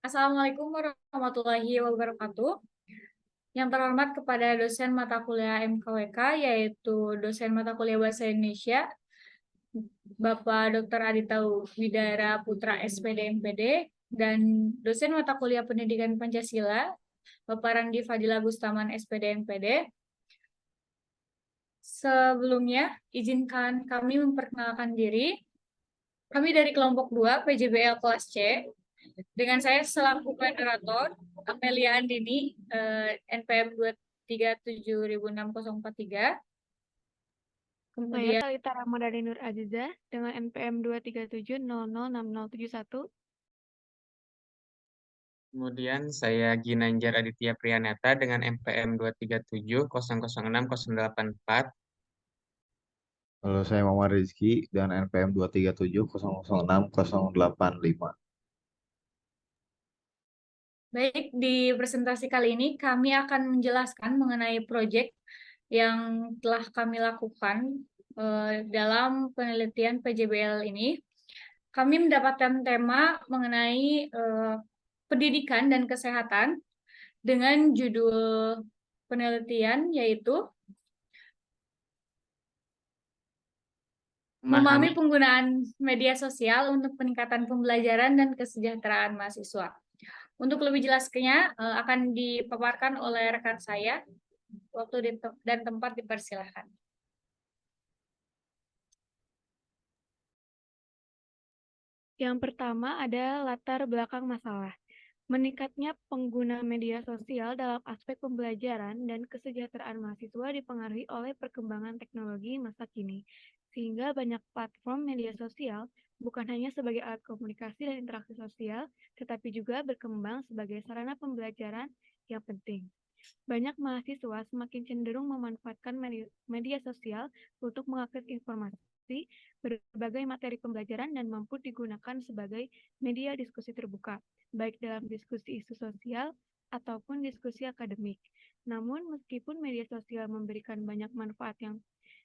Assalamualaikum warahmatullahi wabarakatuh. Yang terhormat kepada dosen mata kuliah MKWK, yaitu dosen mata kuliah Bahasa Indonesia, Bapak Dr. Adita Widara Putra SPD MPD, dan dosen mata kuliah Pendidikan Pancasila, Bapak Randi Fadila Gustaman SPD MPD. Sebelumnya, izinkan kami memperkenalkan diri. Kami dari kelompok 2 PJBL kelas C. Dengan saya selaku moderator, Amelia Andini, NPM 2376043. Saya Kemudian Talita Ramadhani Nur Aziza dengan NPM 237006061. Kemudian saya Ginanjar Aditya Priyanata dengan NPM 237006064. Halo, saya Muhammad Rizky dengan NPM 237006085. baik, di presentasi kali ini kami akan menjelaskan mengenai proyek yang telah kami lakukan dalam penelitian PJBL ini. Kami mendapatkan tema mengenai pendidikan dan kesehatan dengan judul penelitian yaitu memahami penggunaan media sosial untuk peningkatan pembelajaran dan kesejahteraan mahasiswa. Untuk lebih jelasnya akan dipaparkan oleh rekan saya. Waktu dan tempat dipersilahkan. Yang pertama ada latar belakang masalah. Meningkatnya pengguna media sosial dalam aspek pembelajaran dan kesejahteraan mahasiswa dipengaruhi oleh perkembangan teknologi masa kini, sehingga banyak platform media sosial bukan hanya sebagai alat komunikasi dan interaksi sosial, tetapi juga berkembang sebagai sarana pembelajaran yang penting. Banyak mahasiswa semakin cenderung memanfaatkan media sosial untuk mengakses informasi, berbagai materi pembelajaran, dan mampu digunakan sebagai media diskusi terbuka, baik dalam diskusi isu sosial ataupun diskusi akademik. Namun, meskipun media sosial memberikan banyak manfaat yang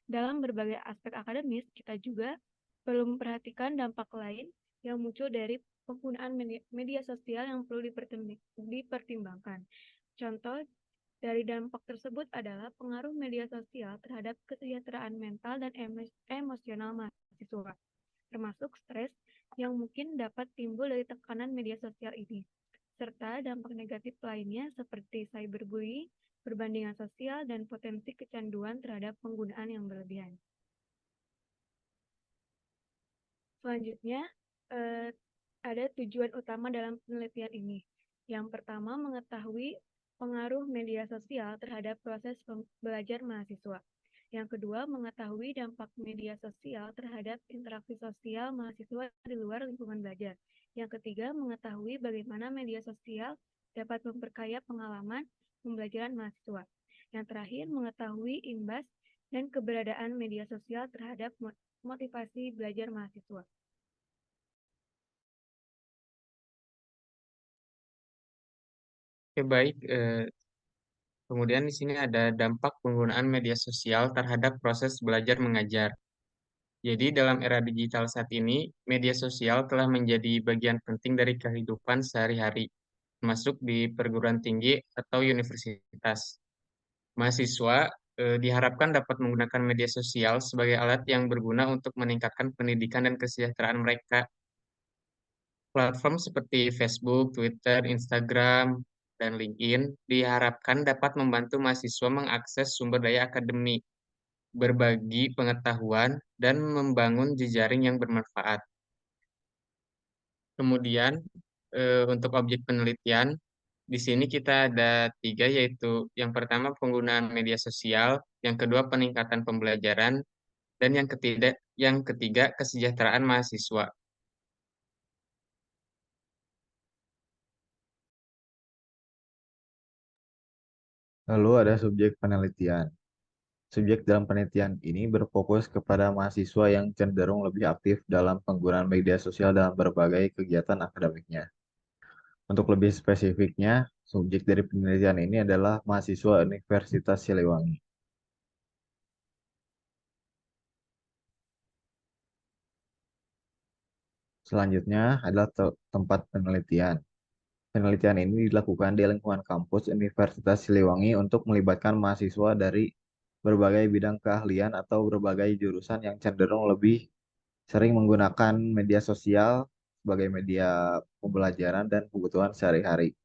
dalam berbagai aspek akademis, kita juga perlu memperhatikan dampak lain yang muncul dari penggunaan media sosial yang perlu dipertimbangkan. Contoh dari dampak tersebut adalah pengaruh media sosial terhadap kesejahteraan mental dan emosional mahasiswa, termasuk stres yang mungkin dapat timbul dari tekanan media sosial ini, serta dampak negatif lainnya seperti cyberbullying, perbandingan sosial, dan potensi kecanduan terhadap penggunaan yang berlebihan. Selanjutnya, ada tujuan utama dalam penelitian ini. Yang pertama, mengetahui pengaruh media sosial terhadap proses belajar mahasiswa. Yang kedua, mengetahui dampak media sosial terhadap interaksi sosial mahasiswa di luar lingkungan belajar. Yang ketiga, mengetahui bagaimana media sosial dapat memperkaya pengalaman pembelajaran mahasiswa. Yang terakhir, mengetahui imbas dan keberadaan media sosial terhadap motivasi belajar mahasiswa. Oke, baik. Kemudian di sini ada dampak penggunaan media sosial terhadap proses belajar mengajar. Jadi dalam era digital saat ini, media sosial telah menjadi bagian penting dari kehidupan sehari-hari, termasuk di perguruan tinggi atau universitas. Mahasiswa diharapkan dapat menggunakan media sosial sebagai alat yang berguna untuk meningkatkan pendidikan dan kesejahteraan mereka. Platform seperti Facebook, Twitter, Instagram, dan LinkedIn diharapkan dapat membantu mahasiswa mengakses sumber daya akademik, berbagi pengetahuan, dan membangun jejaring yang bermanfaat. Kemudian, untuk objek penelitian, di sini kita ada 3, yaitu yang pertama penggunaan media sosial, yang kedua peningkatan pembelajaran, dan yang ketiga kesejahteraan mahasiswa. Lalu ada subjek penelitian. Subjek dalam penelitian ini berfokus kepada mahasiswa yang cenderung lebih aktif dalam penggunaan media sosial dalam berbagai kegiatan akademiknya. Untuk lebih spesifiknya, subjek dari penelitian ini adalah mahasiswa Universitas Siliwangi. Selanjutnya adalah tempat penelitian. Penelitian ini dilakukan di lingkungan kampus Universitas Siliwangi untuk melibatkan mahasiswa dari berbagai bidang keahlian atau berbagai jurusan yang cenderung lebih sering menggunakan media sosial sebagai media pembelajaran dan kebutuhan sehari-hari.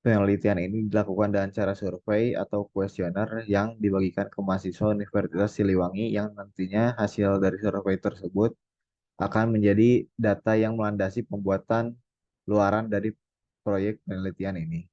Penelitian ini dilakukan dengan cara survei atau kuesioner yang dibagikan ke mahasiswa Universitas Siliwangi yang nantinya hasil dari survei tersebut akan menjadi data yang melandasi pembuatan luaran dari proyek penelitian ini.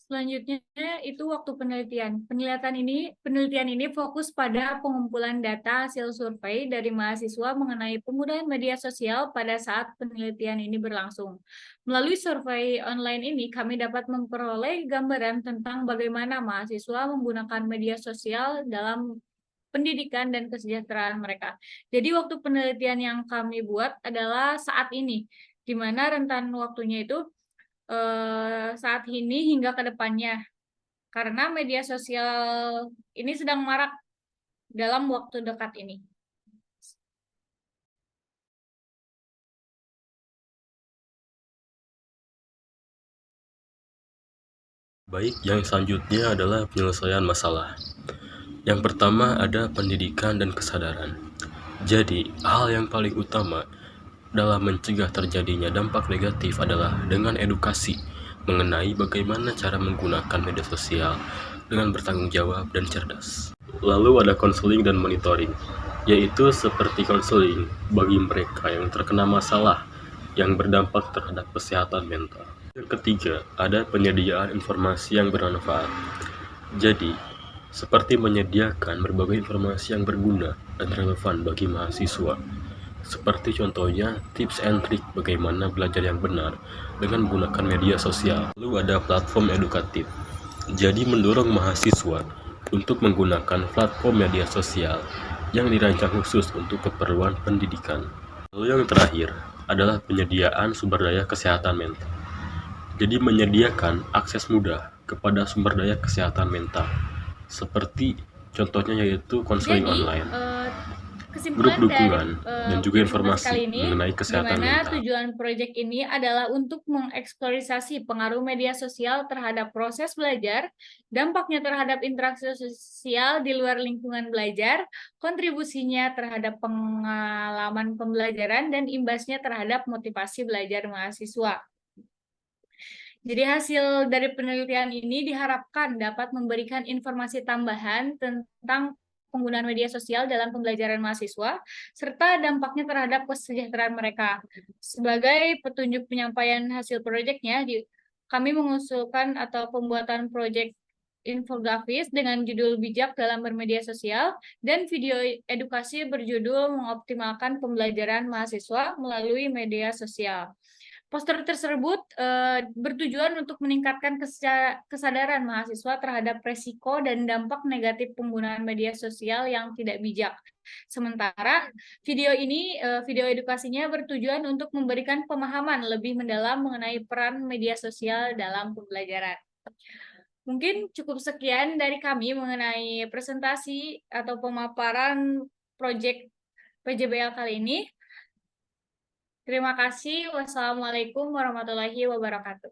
Selanjutnya itu waktu penelitian. Penelitian ini fokus pada pengumpulan data hasil survei dari mahasiswa mengenai penggunaan media sosial pada saat penelitian ini berlangsung. Melalui survei online ini, kami dapat memperoleh gambaran tentang bagaimana mahasiswa menggunakan media sosial dalam pendidikan dan kesejahteraan mereka. Jadi waktu penelitian yang kami buat adalah saat ini, di mana rentan waktunya itu saat ini hingga ke depannya, karena media sosial ini sedang marak dalam waktu dekat ini. Baik, yang selanjutnya adalah penyelesaian masalah. Yang pertama ada pendidikan dan kesadaran. Jadi, hal yang paling utama dalam mencegah terjadinya dampak negatif adalah dengan edukasi mengenai bagaimana cara menggunakan media sosial dengan bertanggung jawab dan cerdas. Lalu ada konseling dan monitoring, yaitu seperti konseling bagi mereka yang terkena masalah yang berdampak terhadap kesehatan mental. Yang ketiga, ada penyediaan informasi yang bermanfaat. Jadi, seperti menyediakan berbagai informasi yang berguna dan relevan bagi mahasiswa. Seperti contohnya tips and trick bagaimana belajar yang benar dengan menggunakan media sosial. Lalu ada platform edukatif. Jadi mendorong mahasiswa untuk menggunakan platform media sosial yang dirancang khusus untuk keperluan pendidikan. Lalu yang terakhir adalah penyediaan sumber daya kesehatan mental. Jadi menyediakan akses mudah kepada sumber daya kesehatan mental. Seperti contohnya yaitu konseling online, grup dukungan, dan juga informasi mengenai kesehatan mental. Tujuan proyek ini adalah untuk mengeksplorasi pengaruh media sosial terhadap proses belajar, dampaknya terhadap interaksi sosial di luar lingkungan belajar, kontribusinya terhadap pengalaman pembelajaran, dan imbasnya terhadap motivasi belajar mahasiswa. Jadi hasil dari penelitian ini diharapkan dapat memberikan informasi tambahan tentang penggunaan media sosial dalam pembelajaran mahasiswa, serta dampaknya terhadap kesejahteraan mereka. Sebagai petunjuk penyampaian hasil proyeknya, kami mengusulkan atau pembuatan proyek infografis dengan judul bijak dalam bermedia sosial dan video edukasi berjudul mengoptimalkan pembelajaran mahasiswa melalui media sosial. Poster tersebut bertujuan untuk meningkatkan kesadaran mahasiswa terhadap resiko dan dampak negatif penggunaan media sosial yang tidak bijak. Sementara video edukasinya bertujuan untuk memberikan pemahaman lebih mendalam mengenai peran media sosial dalam pembelajaran. Mungkin cukup sekian dari kami mengenai presentasi atau pemaparan proyek PJBL kali ini. Terima kasih. Wassalamualaikum warahmatullahi wabarakatuh.